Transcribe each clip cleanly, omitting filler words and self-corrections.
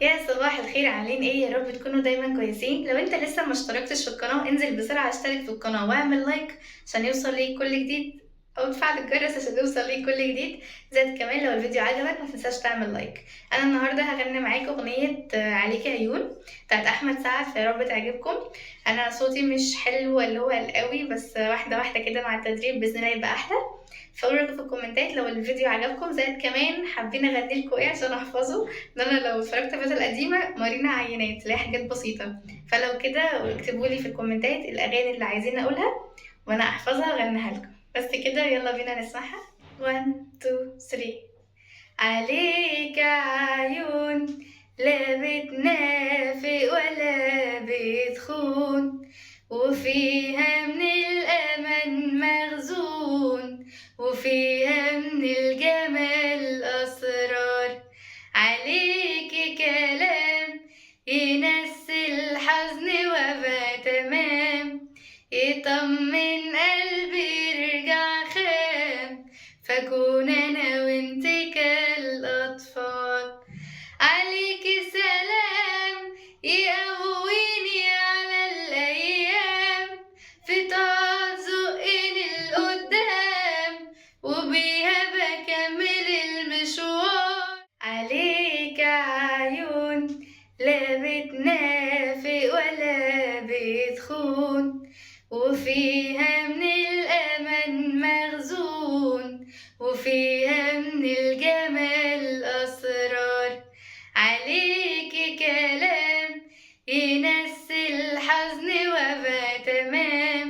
يا صباح الخير، عاملين ايه؟ يا رب تكونوا دايما كويسين. لو انت لسه ما اشتركتش في القناه انزل بسرعه اشترك في القناه واعمل لايك عشان يوصل ليك كل جديد، او تفعل الجرس عشان يوصل ليك كل جديد. زائد كمان لو الفيديو عجبك ما تنساش تعمل لايك. انا النهارده هغني معاكم اغنيه عليك عيون بتاعت احمد سعد، فيا رب تعجبكم. انا صوتي مش حلو اللي هو قوي، بس واحده واحده كده مع التدريب باذن الله يبقى احلى. فقولوا لكم في الكومنتات لو الفيديو عجبكم. زائد كمان حابين اغني لكم ايه عشان احفظه، ان انا لو اتفرجت على الفترة القديمة مارينا عينات اللي هي حاجات بسيطة. فلو كده اكتبوا لي في الكومنتات الاغاني اللي عايزين اقولها وانا احفظها واغنيها لكم. بس كده يلا بينا نسمعها. 1 2 3. عليك عيون لا بتنافق ولا بتخون، وفيها من الأمل مخزون، وفيها من الجمال أسرار. عليك كلام ينسي الحزن وابقى تمام، يطمن قلبي يرجع خام، فاكون انا وانت كالاطفال. عليك سلام يقويني على الايام، في طاعة زقني لقدام، وبيها بكمل المشوار. عليك عيون لا بتنافق ولا بتخون، وفيها من الأمل مخزون، وفيها من الجمال أسرار. عليك كلام ينسي الحزن وابقى تمام،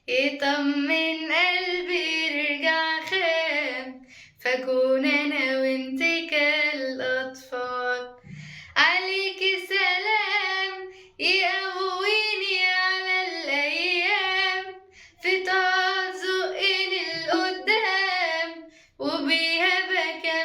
يطمن قلبي يرجع خام، فاكون انا وانت كالاطفال. عليك سلام يقويني على الايام، في طاعة زقني لقدام، وبيها بكمل